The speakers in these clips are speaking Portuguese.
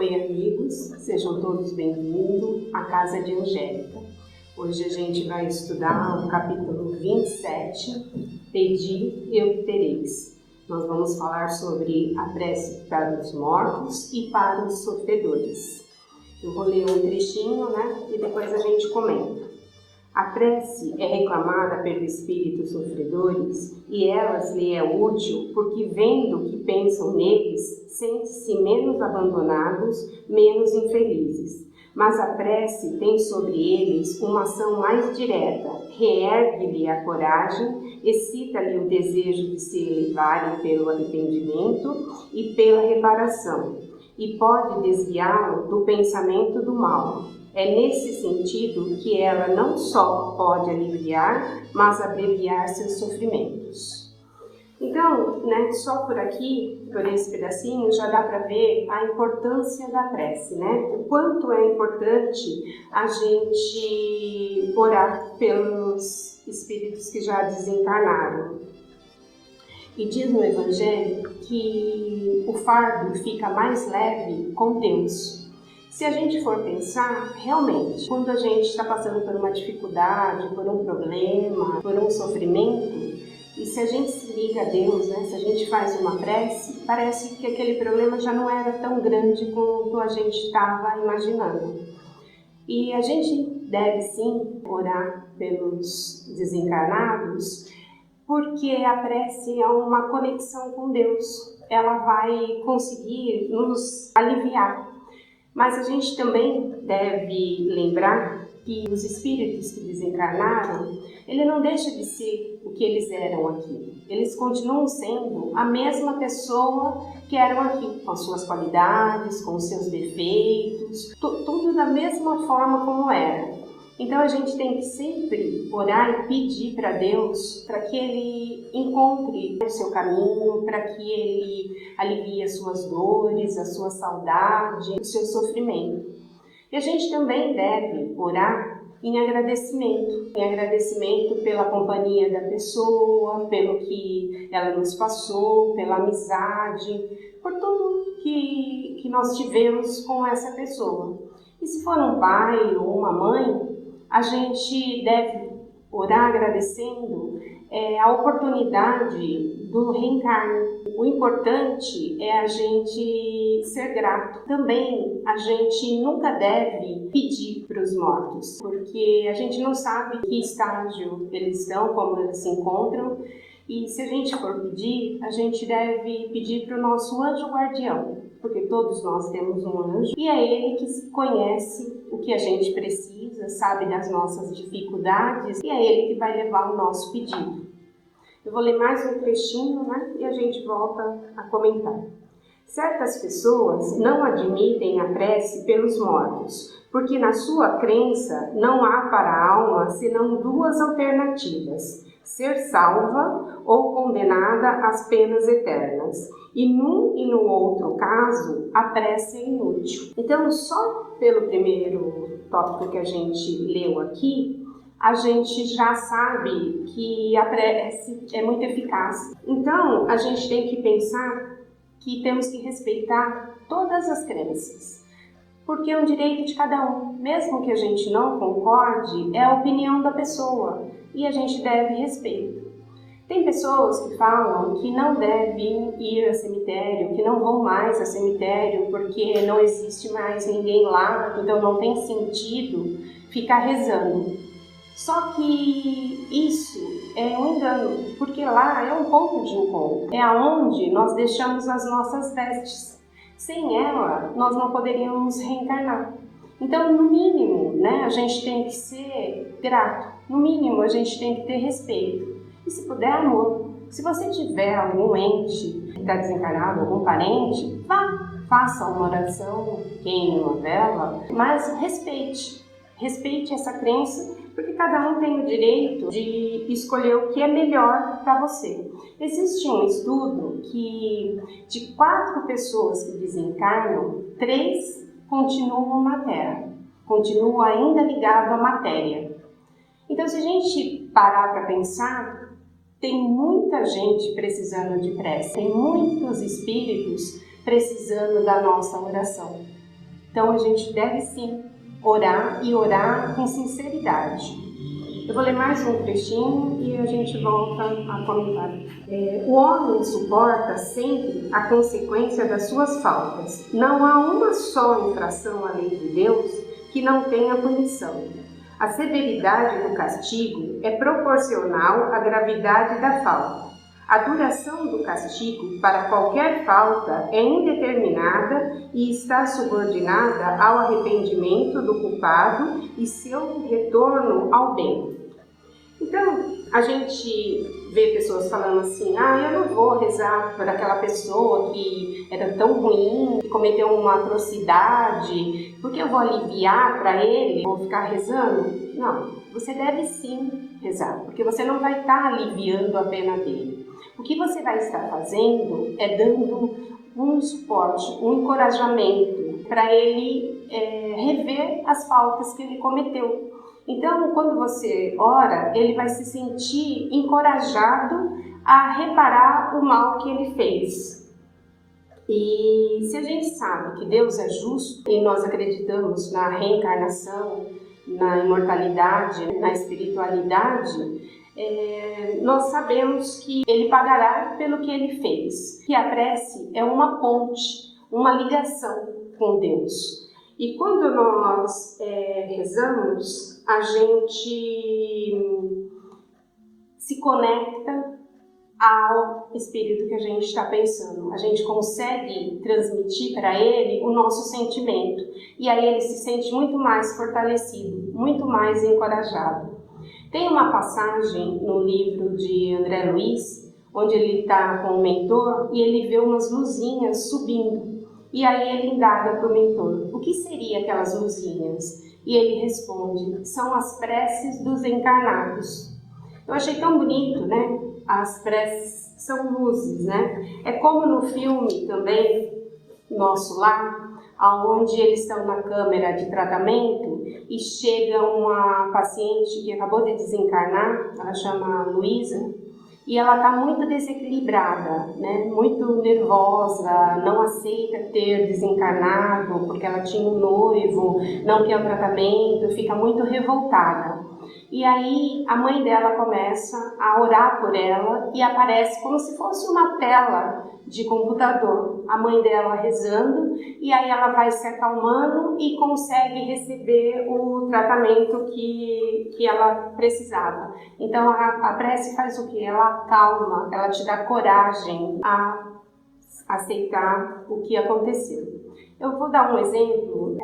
Oi amigos, sejam todos bem-vindos à Casa de Angélica. Hoje a gente vai estudar o capítulo 27, Pedi e obtereis. Nós vamos falar sobre a prece para os mortos e para os sofredores. Eu vou ler um trechinho, e depois a gente comenta. A prece é reclamada pelos espíritos sofredores e elas lhe é útil porque, vendo que pensam neles, sentem-se menos abandonados, menos infelizes. Mas a prece tem sobre eles uma ação mais direta, reergue-lhe a coragem, excita-lhe o desejo de se elevarem pelo arrependimento e pela reparação, e pode desviá-lo do pensamento do mal. É nesse sentido que ela não só pode aliviar, mas abreviar seus sofrimentos. Então, só por aqui, por esse pedacinho, já dá para ver a importância da prece, O quanto é importante a gente orar pelos espíritos que já desencarnaram. E diz no Evangelho que o fardo fica mais leve com Deus. Se a gente for pensar, realmente, quando a gente está passando por uma dificuldade, por um problema, por um sofrimento, e se a gente se liga a Deus, se a gente faz uma prece, parece que aquele problema já não era tão grande quanto a gente estava imaginando. E a gente deve sim orar pelos desencarnados, porque a prece é uma conexão com Deus. Ela vai conseguir nos aliviar. Mas a gente também deve lembrar que os espíritos que desencarnaram, ele não deixa de ser o que eles eram aqui. Eles continuam sendo a mesma pessoa que eram aqui, com as suas qualidades, com os seus defeitos, tudo da mesma forma como era. Então a gente tem que sempre orar e pedir para Deus para que Ele encontre o seu caminho, para que Ele alivie as suas dores, a sua saudade, o seu sofrimento. E a gente também deve orar em agradecimento pela companhia da pessoa, pelo que ela nos passou, pela amizade, por tudo que nós tivemos com essa pessoa. E se for um pai ou uma mãe, a gente deve orar agradecendo a oportunidade do reencarne. O importante é a gente ser grato. Também a gente nunca deve pedir para os mortos, porque a gente não sabe que estágio eles estão, como eles se encontram. E se a gente for pedir, a gente deve pedir para o nosso anjo guardião, porque todos nós temos um anjo e é ele que conhece o que a gente precisa, sabe das nossas dificuldades e é ele que vai levar o nosso pedido. Eu vou ler mais um trechinho, e a gente volta a comentar. Certas pessoas não admitem a prece pelos mortos, porque na sua crença não há para a alma senão duas alternativas: ser salva ou condenada às penas eternas. E num e no outro caso, a prece é inútil. Então, só pelo primeiro tópico que a gente leu aqui, a gente já sabe que a prece é muito eficaz. Então, a gente tem que pensar que temos que respeitar todas as crenças, porque é um direito de cada um. Mesmo que a gente não concorde, é a opinião da pessoa e a gente deve respeito. Tem pessoas que falam que não devem ir ao cemitério, que não vão mais ao cemitério porque não existe mais ninguém lá, então não tem sentido ficar rezando. Só que isso é um engano, porque lá é um ponto de encontro, é aonde nós deixamos as nossas vestes. Sem ela, nós não poderíamos reencarnar. Então, no mínimo, a gente tem que ser grato, no mínimo a gente tem que ter respeito. E se puder, amor. Se você tiver algum ente que está desencarnado, algum parente, faça uma oração, queime uma vela, mas respeite essa crença, porque cada um tem o direito de escolher o que é melhor para você. Existe um estudo que de 4 pessoas que desencarnam, 3 continuam na Terra, continuam ainda ligados à matéria. Então, se a gente parar para pensar, tem muita gente precisando de prece, tem muitos espíritos precisando da nossa oração. Então a gente deve sim orar e orar com sinceridade. Eu vou ler mais um trechinho e a gente volta a comentar. O homem suporta sempre a consequência das suas faltas. Não há uma só infração à lei de Deus que não tenha punição. A severidade do castigo é proporcional à gravidade da falta. A duração do castigo para qualquer falta é indeterminada e está subordinada ao arrependimento do culpado e seu retorno ao bem. Então, a gente vê pessoas falando assim, eu não vou rezar por aquela pessoa que era tão ruim, que cometeu uma atrocidade, porque eu vou aliviar para ele, vou ficar rezando? Não, você deve sim rezar, porque você não vai estar aliviando a pena dele. O que você vai estar fazendo é dando um suporte, um encorajamento para ele rever as faltas que ele cometeu. Então, quando você ora, ele vai se sentir encorajado a reparar o mal que ele fez. E se a gente sabe que Deus é justo e nós acreditamos na reencarnação, na imortalidade, na espiritualidade, nós sabemos que Ele pagará pelo que Ele fez. Que a prece é uma ponte, uma ligação com Deus. E quando nós rezamos, a gente se conecta ao Espírito que a gente está pensando. A gente consegue transmitir para ele o nosso sentimento. E aí ele se sente muito mais fortalecido, muito mais encorajado. Tem uma passagem no livro de André Luiz, onde ele está com o mentor e ele vê umas luzinhas subindo. E aí ele indaga para o mentor, o que seriam aquelas luzinhas? E ele responde, são as preces dos encarnados. Eu achei tão bonito, né? As preces são luzes, né? É como no filme também, Nosso Lar, onde eles estão na câmara de tratamento e chega uma paciente que acabou de desencarnar, ela chama Luísa, e ela está muito desequilibrada, né? Muito nervosa, não aceita ter desencarnado porque ela tinha um noivo, não quer o tratamento, fica muito revoltada. E aí a mãe dela começa a orar por ela e aparece como se fosse uma tela de computador, a mãe dela rezando, e aí ela vai se acalmando e consegue receber o tratamento que ela precisava. Então a prece faz o quê? Ela acalma, ela te dá coragem a aceitar o que aconteceu. Eu vou dar um exemplo,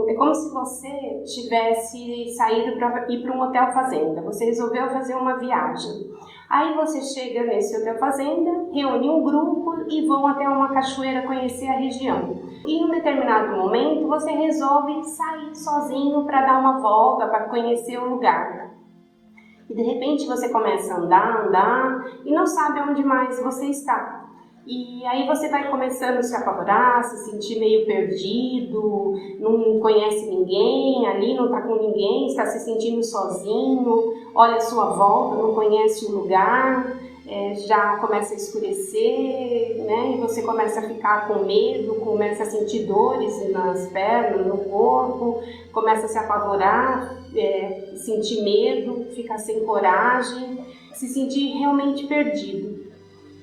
é como se você tivesse saído para ir para um hotel fazenda. Você resolveu fazer uma viagem. Aí você chega nesse hotel fazenda, reúne um grupo e vão até uma cachoeira conhecer a região. E em um determinado momento você resolve sair sozinho para dar uma volta, para conhecer o lugar. E de repente você começa a andar e não sabe onde mais você está. E aí você vai começando a se apavorar, se sentir meio perdido, não conhece ninguém ali, não está com ninguém, está se sentindo sozinho, olha a sua volta, não conhece o lugar, já começa a escurecer, né? E você começa a ficar com medo, começa a sentir dores nas pernas, no corpo, começa a se apavorar, sentir medo, ficar sem coragem, se sentir realmente perdido.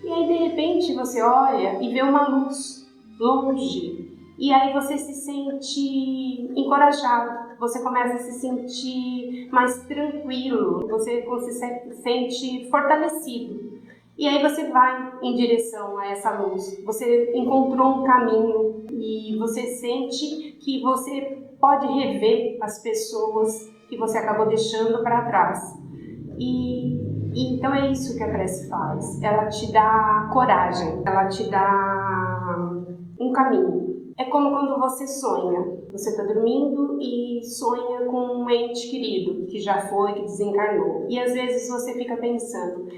E aí, de repente, você olha e vê uma luz longe. E aí você se sente encorajado, você começa a se sentir mais tranquilo, você se sente fortalecido. E aí você vai em direção a essa luz, você encontrou um caminho e você sente que você pode rever as pessoas que você acabou deixando para trás. Então é isso que a prece faz, ela te dá coragem, ela te dá um caminho. É como quando você sonha, você está dormindo e sonha com um ente querido que já foi, que desencarnou. E às vezes você fica pensando,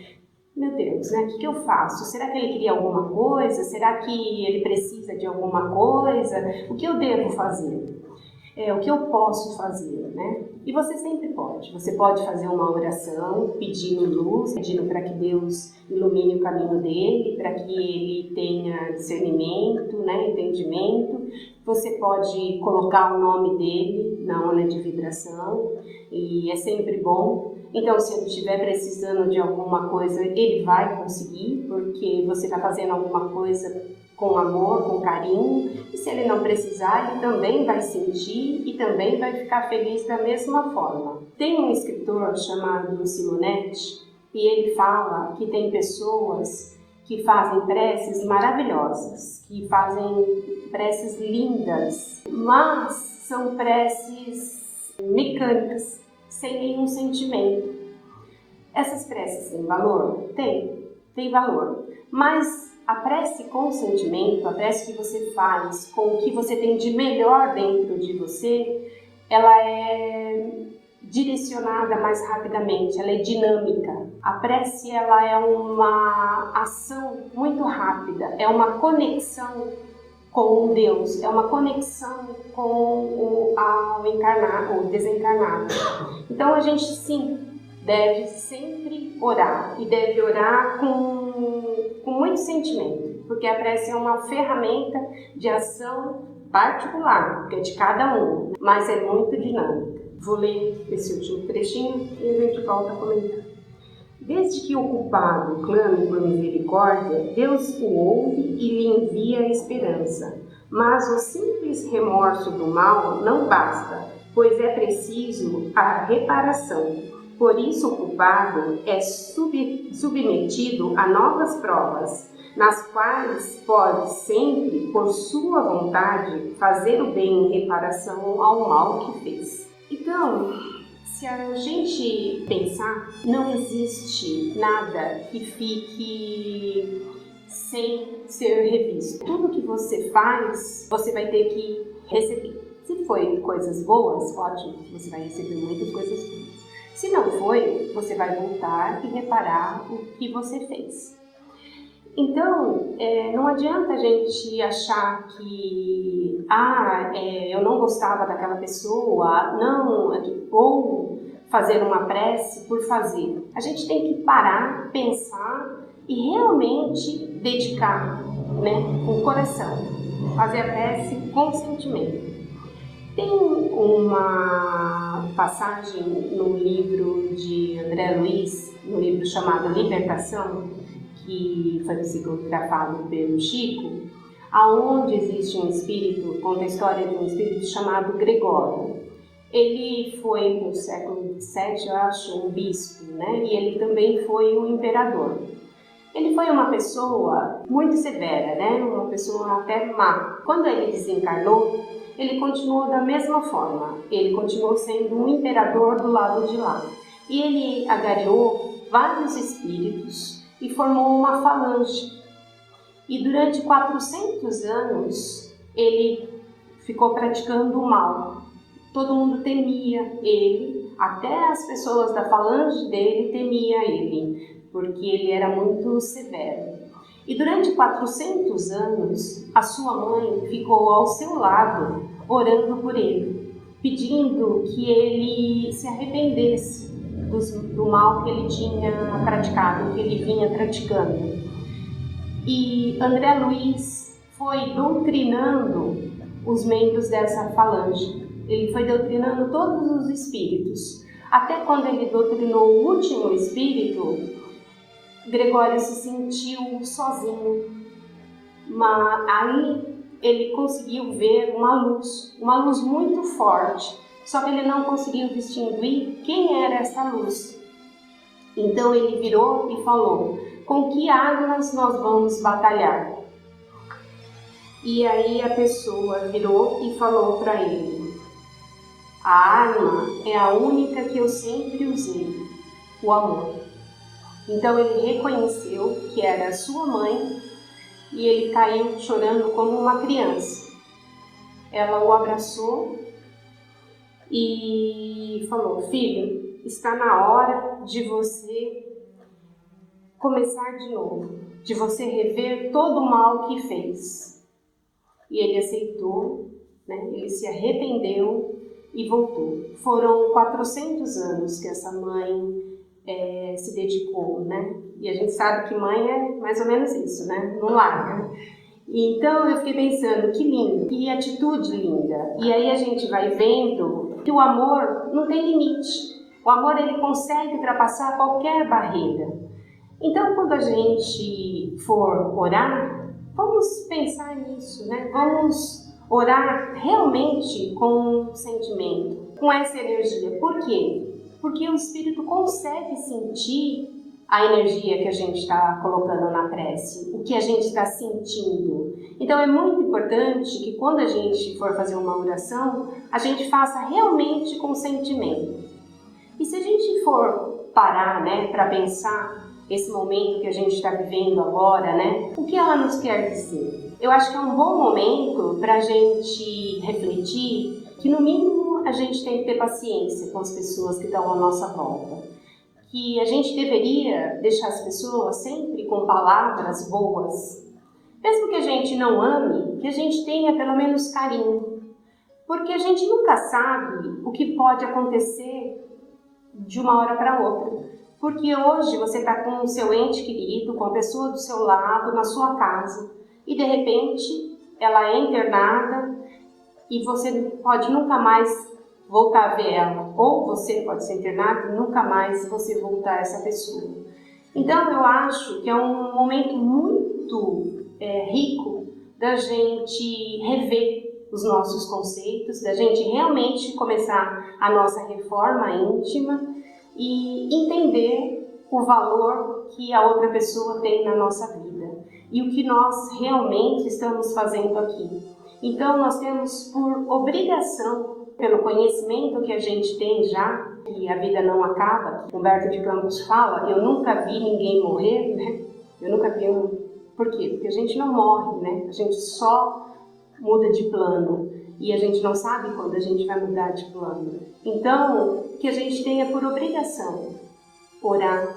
meu Deus, né? O que eu faço? Será que ele queria alguma coisa? Será que ele precisa de alguma coisa? O que eu devo fazer? O que eu posso fazer, né? E você sempre pode. Você pode fazer uma oração pedindo luz, pedindo para que Deus ilumine o caminho dele, para que ele tenha discernimento, né, entendimento. Você pode colocar o nome dele na onda de vibração e é sempre bom. Então, se ele estiver precisando de alguma coisa, ele vai conseguir, porque você está fazendo alguma coisa com amor, com carinho, e se ele não precisar, ele também vai sentir e também vai ficar feliz da mesma forma. Tem um escritor chamado Simonetti e ele fala que tem pessoas que fazem preces maravilhosas, que fazem preces lindas, mas são preces mecânicas, sem nenhum sentimento. Essas preces têm valor? Tem valor, mas a prece com sentimento, a prece que você faz com o que você tem de melhor dentro de você, ela é direcionada mais rapidamente, ela é dinâmica. A prece, ela é uma ação muito rápida, é uma conexão com Deus, é uma conexão com o desencarnado. Então a gente sim deve sempre orar e deve orar com muito sentimento, porque a prece é uma ferramenta de ação particular, que é de cada um, mas é muito dinâmica. Vou ler esse último trechinho e a gente volta a comentar. Desde que o culpado clame por misericórdia, Deus o ouve e lhe envia a esperança. Mas o simples remorso do mal não basta, pois é preciso a reparação. Por isso o culpado é submetido a novas provas, nas quais pode sempre, por sua vontade, fazer o bem em reparação ao mal que fez. Então, se a gente pensar, não existe nada que fique sem ser revisto. Tudo que você faz, você vai ter que receber. Se foi coisas boas, ótimo, você vai receber muitas coisas boas. Se não foi, você vai voltar e reparar o que você fez. Então, não adianta a gente achar que eu não gostava daquela pessoa, ou fazer uma prece por fazer. A gente tem que parar, pensar e realmente dedicar, né, com o coração, fazer a prece com sentimento. Tem uma passagem no livro de André Luiz, no livro chamado Libertação, que foi psicografado pelo Chico, aonde existe um espírito, conta a história de um espírito chamado Gregório. Ele foi no século VII, eu acho, um bispo, né? E ele também foi um imperador. Ele foi uma pessoa muito severa, né? Uma pessoa até má. Quando ele desencarnou, ele continuou da mesma forma. Ele continuou sendo um imperador do lado de lá. E ele agariou vários espíritos e formou uma falange. E durante 400 anos, ele ficou praticando o mal. Todo mundo temia ele, até as pessoas da falange dele temiam ele, porque ele era muito severo. E durante 400 anos, a sua mãe ficou ao seu lado, orando por ele, pedindo que ele se arrependesse do mal que ele tinha praticado, que ele vinha praticando. E André Luiz foi doutrinando os membros dessa falange. Ele foi doutrinando todos os espíritos. Até quando ele doutrinou o último espírito, Gregório se sentiu sozinho. Mas aí ele conseguiu ver uma luz muito forte. Só que ele não conseguiu distinguir quem era essa luz. Então ele virou e falou: com que armas nós vamos batalhar? E aí a pessoa virou e falou para ele: a arma é a única que eu sempre usei, o amor. Então ele reconheceu que era a sua mãe e ele caiu chorando como uma criança. Ela o abraçou e falou: filho, está na hora de você começar de novo, de você rever todo o mal que fez. E ele aceitou né? Ele se arrependeu e voltou. Foram 400 anos que essa mãe se dedicou, né? E a gente sabe que mãe é mais ou menos isso, né? Não larga. Então eu fiquei pensando, que lindo, que atitude linda. E aí a gente vai vendo que o amor não tem limite. O amor, ele consegue ultrapassar qualquer barreira. Então quando a gente for orar, vamos pensar nisso, né? Vamos orar realmente com sentimento, com essa energia. Por quê? Porque o Espírito consegue sentir a energia que a gente está colocando na prece, o que a gente está sentindo. Então é muito importante que quando a gente for fazer uma oração, a gente faça realmente com sentimento. E se a gente for parar, né, para pensar esse momento que a gente está vivendo agora, né, o que ela nos quer dizer? Eu acho que é um bom momento para a gente refletir que, no mínimo, a gente tem que ter paciência com as pessoas que estão à nossa volta. Que a gente deveria deixar as pessoas sempre com palavras boas. Mesmo que a gente não ame, que a gente tenha pelo menos carinho. Porque a gente nunca sabe o que pode acontecer de uma hora para outra. Porque hoje você está com o seu ente querido, com a pessoa do seu lado, na sua casa, e de repente ela é internada e você pode nunca mais voltar a ver ela, ou você pode ser internado e nunca mais você voltar a essa pessoa. Então eu acho que é um momento muito rico da gente rever os nossos conceitos, da gente realmente começar a nossa reforma íntima e entender o valor que a outra pessoa tem na nossa vida e o que nós realmente estamos fazendo aqui. Então nós temos por obrigação, pelo conhecimento que a gente tem já, que a vida não acaba, que Humberto de Campos fala, eu nunca vi ninguém morrer, né? Eu nunca vi Por quê? Porque a gente não morre, né? A gente só muda de plano e a gente não sabe quando a gente vai mudar de plano. Então, que a gente tenha por obrigação orar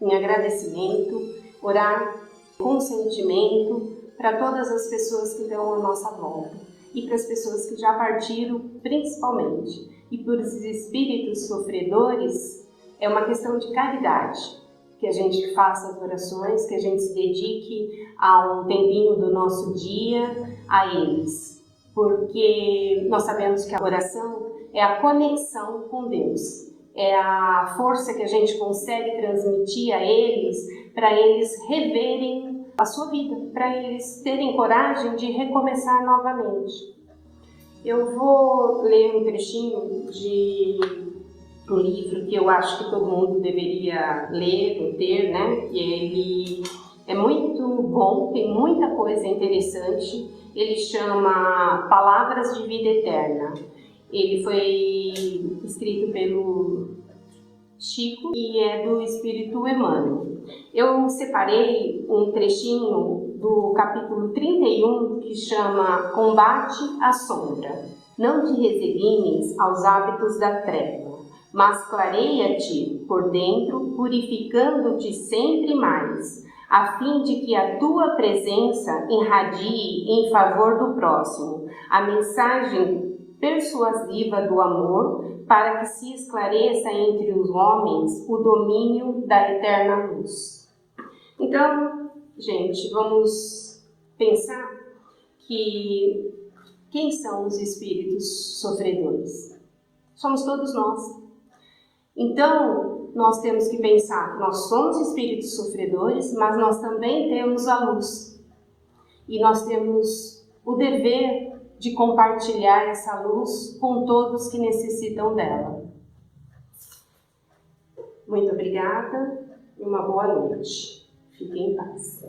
em agradecimento, orar com sentimento para todas as pessoas que estão à nossa volta e para as pessoas que já partiram, principalmente. E para os espíritos sofredores, é uma questão de caridade, que a gente faça as orações, que a gente se dedique a um tempinho do nosso dia a eles, porque nós sabemos que a oração é a conexão com Deus, é a força que a gente consegue transmitir a eles, para eles reverem a sua vida, para eles terem coragem de recomeçar novamente. Eu vou ler um trechinho de um livro que eu acho que todo mundo deveria ler ou ter, né? E ele é muito bom, tem muita coisa interessante. Ele chama Palavras de Vida Eterna. Ele foi escrito pelo Chico e é do Espírito Emmanuel. Eu separei um trechinho do capítulo 31 que chama Combate à Sombra. Não te resignes aos hábitos da treva, mas clareia-te por dentro, purificando-te sempre mais, a fim de que a tua presença irradie em favor do próximo a mensagem persuasiva do amor, para que se esclareça entre os homens o domínio da eterna luz. Então, gente, vamos pensar que quem são os espíritos sofredores? Somos todos nós. Então, nós temos que pensar, nós somos espíritos sofredores, mas nós também temos a luz. E nós temos o dever de compartilhar essa luz com todos que necessitam dela. Muito obrigada e uma boa noite. Fiquem em paz.